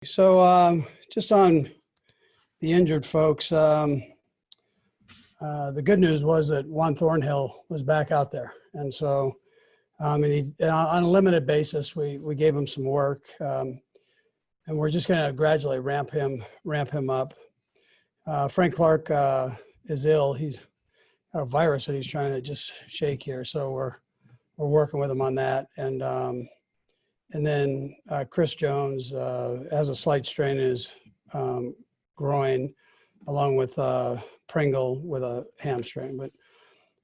So just on the injured folks, the good news was that Juan Thornhill was back out there. And so and on a limited basis, we gave him some work. And we're just going to gradually ramp him up. Frank Clark is ill. He's got a virus that he's trying to just shake here. So we're working with him on that. And then Chris Jones has a slight strain in his groin, along with Pringle with a hamstring. But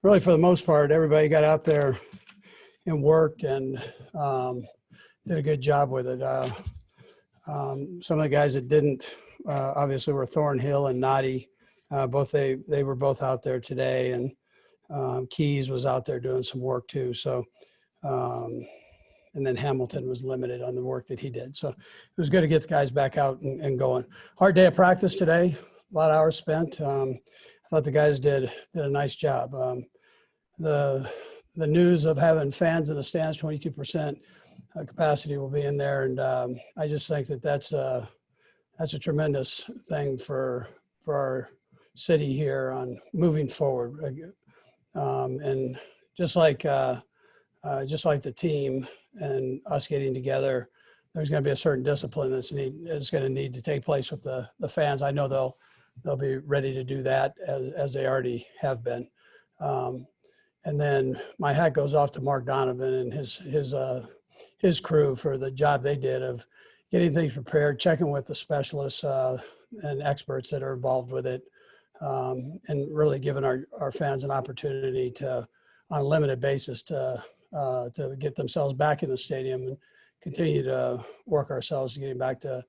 really, for the most part, everybody got out there and worked and did a good job with it. Some of the guys that didn't, obviously, were Thornhill and Noddy. They were both out there today, and Keys was out there doing some work too. So. And then Hamilton was limited on the work that he did. So it was good to get the guys back out and going. Hard day of practice today, a lot of hours spent. I thought the guys did a nice job. The news of having fans in the stands, 22% capacity will be in there. And I just think that's a tremendous thing for our city here on moving forward. And just like the team, and us getting together, there's going to be a certain discipline that's going to need to take place with the fans. I know they'll be ready to do that as they already have been. And then my hat goes off to Mark Donovan and his crew for the job they did of getting things prepared, checking with the specialists and experts that are involved with it, and really giving our fans an opportunity to, on a limited basis, to get themselves back in the stadium and continue to work ourselves to getting back to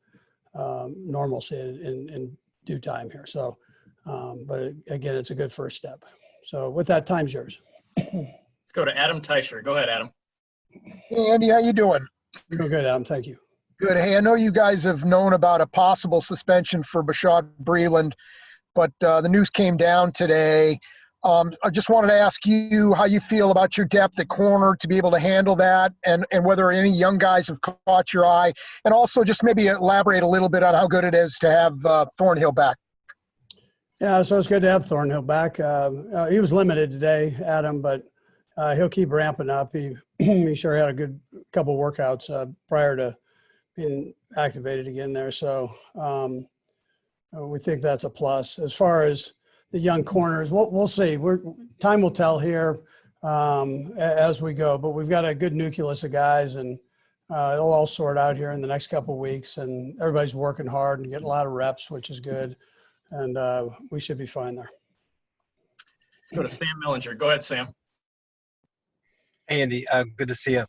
normalcy in due time here. So, but again, it's a good first step. So with that, time's yours. Let's go to Adam Teicher. Go ahead, Adam. Hey, Andy, how you doing? Doing good, Adam. Thank you. Good. Hey, I know you guys have known about a possible suspension for Bashaud Breeland, but the news came down today. I just wanted to ask you how you feel about your depth at corner to be able to handle that, and whether any young guys have caught your eye, and also just maybe elaborate a little bit on how good it is to have Thornhill back. Yeah, so it's good to have Thornhill back. He was limited today, Adam, but he'll keep ramping up. He sure had a good couple workouts prior to being activated again there. So we think that's a plus. As far as the young corners, we'll see. Time will tell here as we go, but we've got a good nucleus of guys, and it'll all sort out here in the next couple of weeks, and everybody's working hard and getting a lot of reps, which is good, and we should be fine there. Let's go to Sam Mellinger. Go ahead, Sam. Hey, Andy. Good to see you.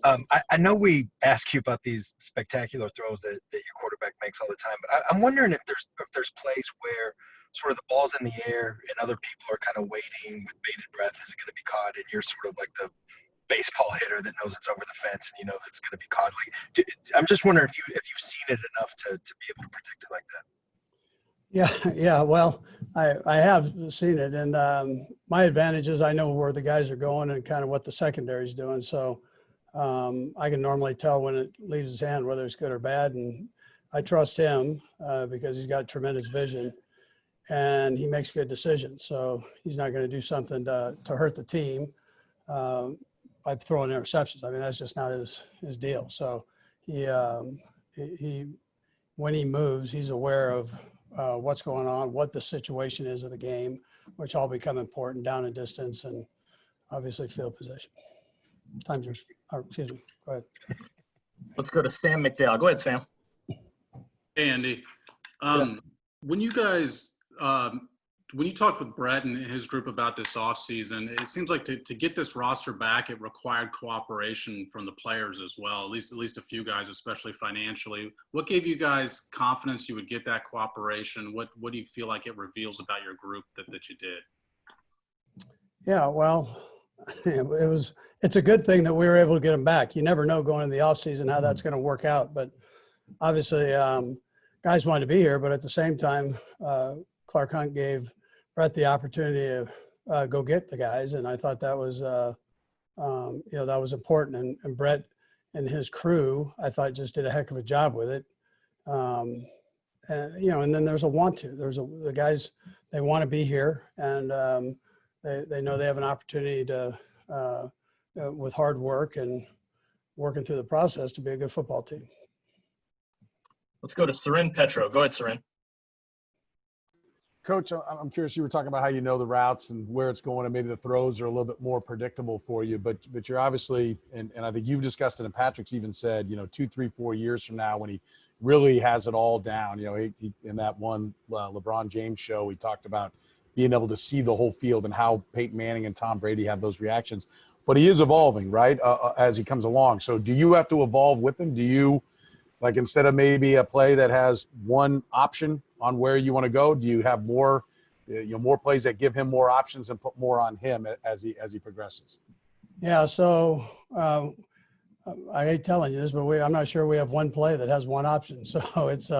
I know we ask you about these spectacular throws that your quarterback makes all the time, but I'm wondering if there's plays where sort of the ball's in the air and other people are kind of waiting with bated breath. Is it going to be caught? And you're sort of like the baseball hitter that knows it's over the fence and you know that's going to be caught. Like, I'm just wondering if you've seen it enough to be able to predict it like that. Yeah. Well, I have seen it, and my advantage is I know where the guys are going and kind of what the secondary is doing. So I can normally tell when it leaves his hand whether it's good or bad, and I trust him because he's got tremendous vision. And he makes good decisions. So he's not going to do something to hurt the team by throwing interceptions. I mean, that's just not his deal. So he when he moves, he's aware of what's going on, what the situation is of the game, which all become important, down and distance, and obviously field position. Time's yours. Excuse me. Go ahead. Let's go to Sam McDowell. Go ahead, Sam. Hey, Andy. When you guys when you talked with Brett and his group about this offseason, it seems like to get this roster back, it required cooperation from the players as well, at least a few guys, especially financially. What gave you guys confidence you would get that cooperation? What do you feel like it reveals about your group that you did? Yeah, well, it's a good thing that we were able to get them back. You never know going into the offseason how that's going to work out, but obviously guys wanted to be here, but at the same time, Clark Hunt gave Brett the opportunity to go get the guys, and I thought that was, that was important. And Brett and his crew, I thought, just did a heck of a job with it. And, and then there's a want to. The guys, they want to be here, and they know they have an opportunity to, with hard work and working through the process, to be a good football team. Let's go to Tyrann Petro. Go ahead, Tyrann. Coach, I'm curious, you were talking about how you know the routes and where it's going, and maybe the throws are a little bit more predictable for you, but you're obviously, and I think you've discussed it, and Patrick's even said, 2, 3, 4 years from now, when he really has it all down, he in that one LeBron James show, he talked about being able to see the whole field and how Peyton Manning and Tom Brady have those reactions. But he is evolving, right, as he comes along. So do you have to evolve with him? Do you, like, instead of maybe a play that has one option on where you want to go, do you have more, more plays that give him more options and put more on him as he progresses? Yeah. So I hate telling you this, but I'm not sure we have one play that has one option. So it's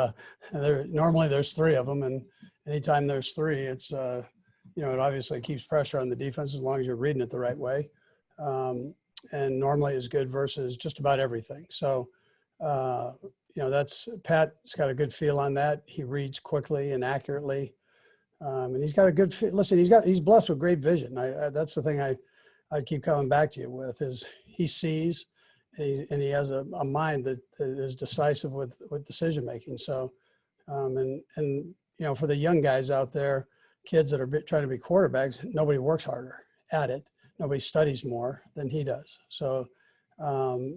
normally there's three of them, and anytime there's three, it's it obviously keeps pressure on the defense as long as you're reading it the right way, and normally is good versus just about everything. So. That's Pat's got a good feel on that. He reads quickly and accurately, and he's got a good listen. He's blessed with great vision. That's the thing I keep coming back to you with is he sees, and he has a mind that is decisive with decision making. So, and for the young guys out there, kids that are trying to be quarterbacks, nobody works harder at it. Nobody studies more than he does. So.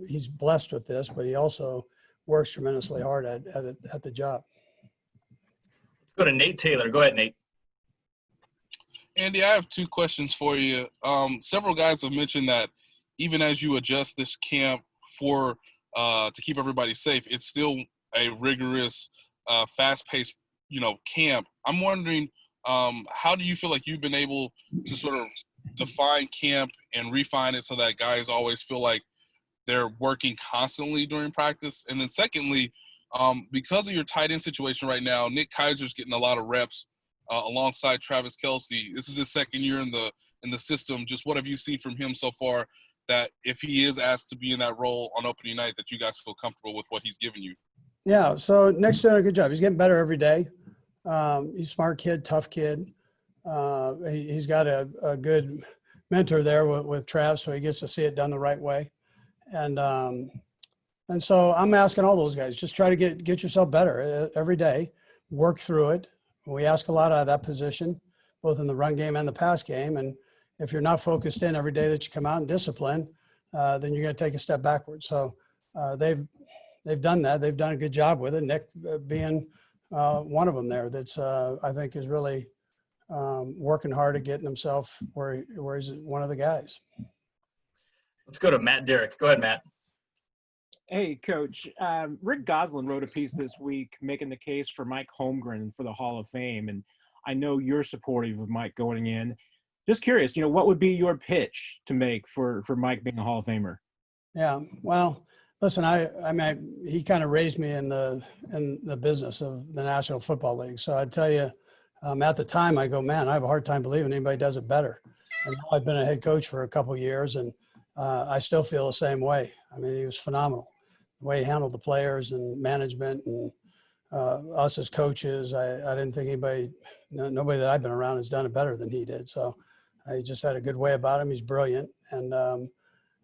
He's blessed with this, but he also works tremendously hard at the job. Let's go to Nate Taylor. Go ahead, Nate. Andy, I have two questions for you. Several guys have mentioned that even as you adjust this camp to keep everybody safe, it's still a rigorous, fast-paced, camp. I'm wondering, how do you feel like you've been able to sort of define camp and refine it so that guys always feel like they're working constantly during practice? And then secondly, because of your tight end situation right now, Nick Keiser's getting a lot of reps alongside Travis Kelce. This is his second year in the system. Just what have you seen from him so far that if he is asked to be in that role on opening night, that you guys feel comfortable with what he's given you? Yeah, so Nick's doing a good job. He's getting better every day. He's a smart kid, tough kid. He's got a good mentor there with Trav, so he gets to see it done the right way. And so I'm asking all those guys, just try to get yourself better every day, work through it. We ask a lot out of that position, both in the run game and the pass game. And if you're not focused in every day that you come out and discipline, then you're going to take a step backwards. So they've done that. They've done a good job with it. Nick being one of them there that's I think is really working hard at getting himself where he's one of the guys. Let's go to Matt Derrick. Go ahead, Matt. Hey, Coach. Rick Gosselin wrote a piece this week making the case for Mike Holmgren for the Hall of Fame, and I know you're supportive of Mike going in. Just curious, what would be your pitch to make for Mike being a Hall of Famer? Yeah, well, listen, I mean, he kind of raised me in the business of the National Football League. So I'd tell you, at the time, I go, man, I have a hard time believing anybody does it better. And now I've been a head coach for a couple of years, and I still feel the same way. I mean, he was phenomenal. The way he handled the players and management and us as coaches, I didn't think nobody that I've been around has done it better than he did. So he just had a good way about him. He's brilliant. And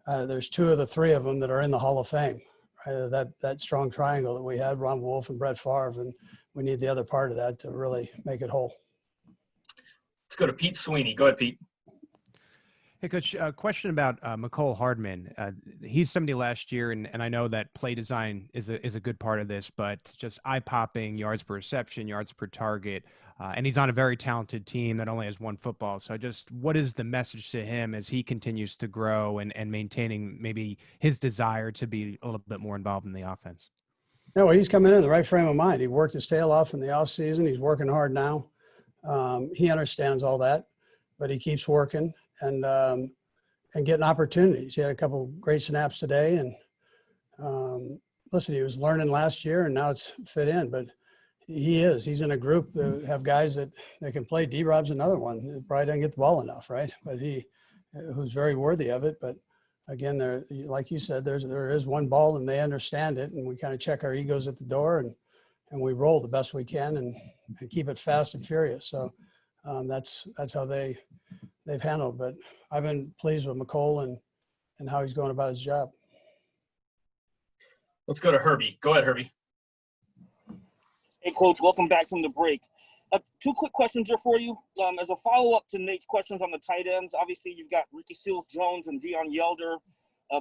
there's two of the three of them that are in the Hall of Fame. Right? That strong triangle that we had, Ron Wolf and Brett Favre, and we need the other part of that to really make it whole. Let's go to Pete Sweeney. Go ahead, Pete. Hey, Coach, a question about Mecole Hardman. He's somebody last year, and I know that play design is a good part of this, but just eye-popping, yards per reception, yards per target, and he's on a very talented team that only has one football. So what is the message to him as he continues to grow and maintaining maybe his desire to be a little bit more involved in the offense? No, well, he's coming in the right frame of mind. He worked his tail off in the offseason. He's working hard now. He understands all that, but he keeps working and getting opportunities. He had a couple great snaps today, and listen, he was learning last year, and now it's fit in. But he's in a group that have guys that can play. D-Rob's another one that probably doesn't get the ball enough, right? But who's very worthy of it. But again, like you said, there is one ball, and they understand it, and we kind of check our egos at the door, and we roll the best we can and keep it fast and furious. So that's how they've handled. But I've been pleased with Mecole and how he's going about his job. Let's go to Herbie. Go ahead, Herbie. Hey, Coach, welcome back from the break. Two quick questions here for you. As a follow-up to Nate's questions on the tight ends, obviously you've got Ricky Seals-Jones and Deion Yelder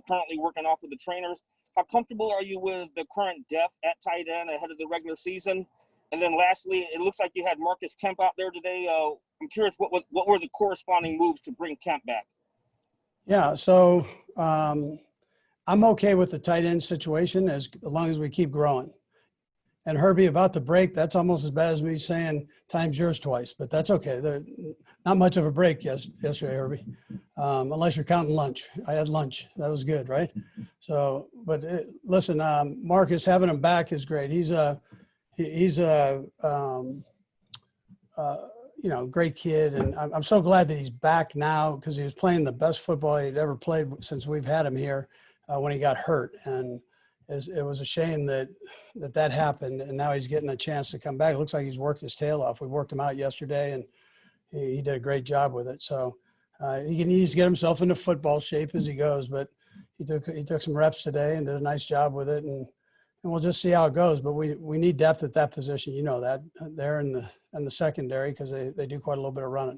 currently working off with the trainers. How comfortable are you with the current depth at tight end ahead of the regular season? And then lastly, it looks like you had Marcus Kemp out there today. I'm curious, what were the corresponding moves to bring Kemp back? Yeah, so I'm okay with the tight end situation as long as we keep growing. And Herbie, about the break, that's almost as bad as me saying times yours twice, but that's okay. There's not much of a break yesterday, Herbie, unless you're counting lunch. I had lunch. That was good, right? So, but listen, Marcus, having him back is great. He's a great kid, and I'm so glad that he's back now because he was playing the best football he'd ever played since we've had him here when he got hurt, and it was a shame that happened, and now he's getting a chance to come back. It looks like he's worked his tail off. We worked him out yesterday, and he did a great job with it. So he needs to get himself into football shape as he goes, but he took some reps today and did a nice job with it, and we'll just see how it goes. But we need depth at that position. You know that they're in the secondary because they do quite a little bit of running.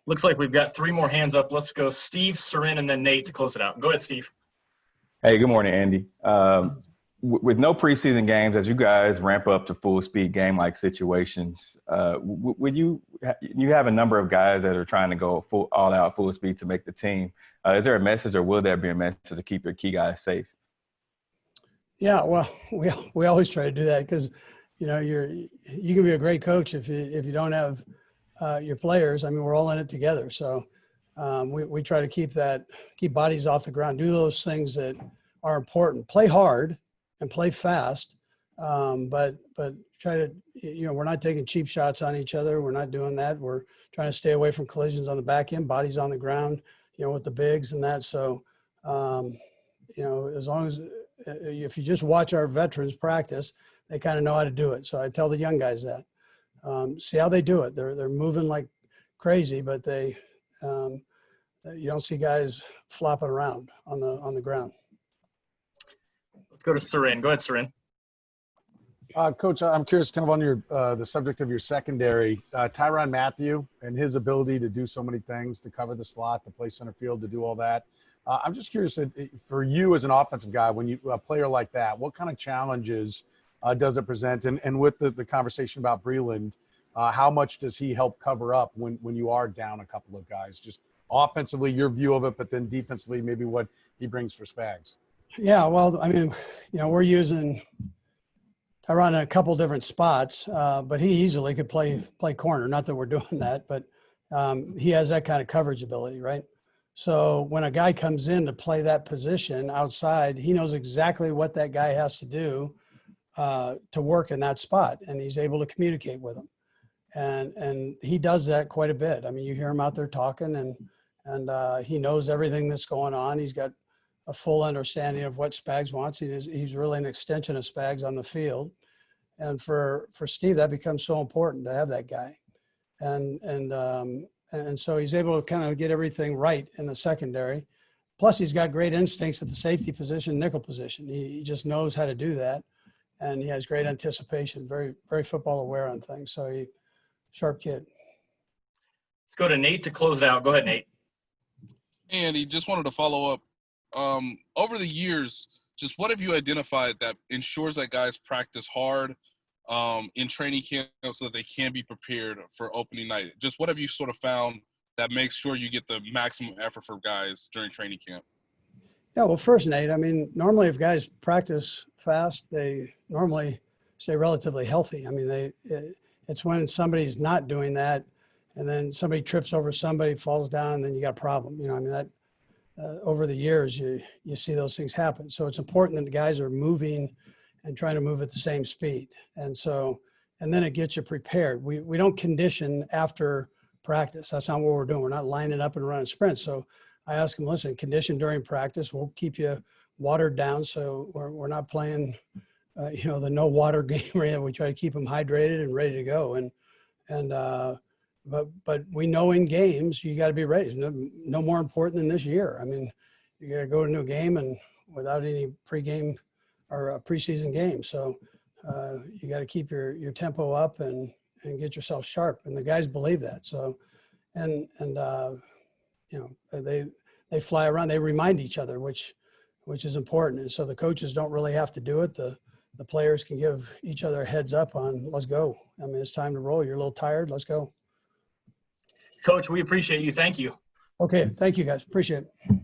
Looks like we've got three more hands up. Let's go Steve, Sarin, and then Nate to close it out. Go ahead, Steve. Hey, good morning, Andy. With no preseason games, as you guys ramp up to full speed game-like situations, would you have a number of guys that are trying to go all out full speed to make the team? Is there a message, or will there be a message to keep your key guys safe? Yeah, well, we always try to do that because, you can be a great coach if you don't have your players. I mean, we're all in it together. So we try to keep bodies off the ground, do those things that are important, play hard and play fast. But try to, we're not taking cheap shots on each other. We're not doing that. We're trying to stay away from collisions on the back end, bodies on the ground, with the bigs and that. So, as long as, if you just watch our veterans practice, they kind of know how to do it. So I tell the young guys that. See how they do it. They're moving like crazy, but you don't see guys flopping around on the ground. Let's go to Sarin. Go ahead, Sarin. Coach, I'm curious, kind of on your the subject of your secondary, Tyrann Mathieu and his ability to do so many things, to cover the slot, to play center field, to do all that. I'm just curious, for you as an offensive guy, when a player like that, what kind of challenges does it present? And with the conversation about Breland, how much does he help cover up when you are down a couple of guys? Just offensively, your view of it, but then defensively, maybe what he brings for Spags. Yeah, well, I mean, we're using Tyrann in a couple different spots, but he easily could play corner. Not that we're doing that, but he has that kind of coverage ability, right? So when a guy comes in to play that position outside, he knows exactly what that guy has to do to work in that spot, and he's able to communicate with him. And he does that quite a bit. I mean, you hear him out there talking, and he knows everything that's going on. He's got a full understanding of what Spags wants. He's really an extension of Spags on the field. And for Steve, that becomes so important to have that guy. And so he's able to kind of get everything right in the secondary. Plus, he's got great instincts at the safety position, nickel position. He just knows how to do that. And he has great anticipation, very, very football aware on things. So sharp kid. Let's go to Nate to close it out. Go ahead, Nate. Andy, just wanted to follow up. Over the years, just what have you identified that ensures that guys practice hard in training camp so that they can be prepared for opening night? Just what have you sort of found that makes sure you get the maximum effort for guys during training camp? Yeah, well, first, Nate, I mean, normally if guys practice fast, they normally stay relatively healthy. I mean, it's when somebody's not doing that, and then somebody trips over somebody, falls down, and then you got a problem. I mean, that over the years, you see those things happen. So it's important that the guys are moving and trying to move at the same speed. And then it gets you prepared. We don't condition after practice. That's not what we're doing. We're not lining up and running sprints. So I ask them, listen, condition during practice. We'll keep you watered down so we're not playing the no water game. We try to keep them hydrated and ready to go. But we know in games you got to be ready. No more important than this year. I mean, you got to go into a game and without any pregame or a preseason game. So you got to keep your tempo up and get yourself sharp. And the guys believe that. So, they fly around. They remind each other, which is important. And so the coaches don't really have to do it. The players can give each other a heads up on, let's go. I mean, it's time to roll. You're a little tired. Let's go. Coach, we appreciate you. Thank you. Okay. Thank you, guys. Appreciate it.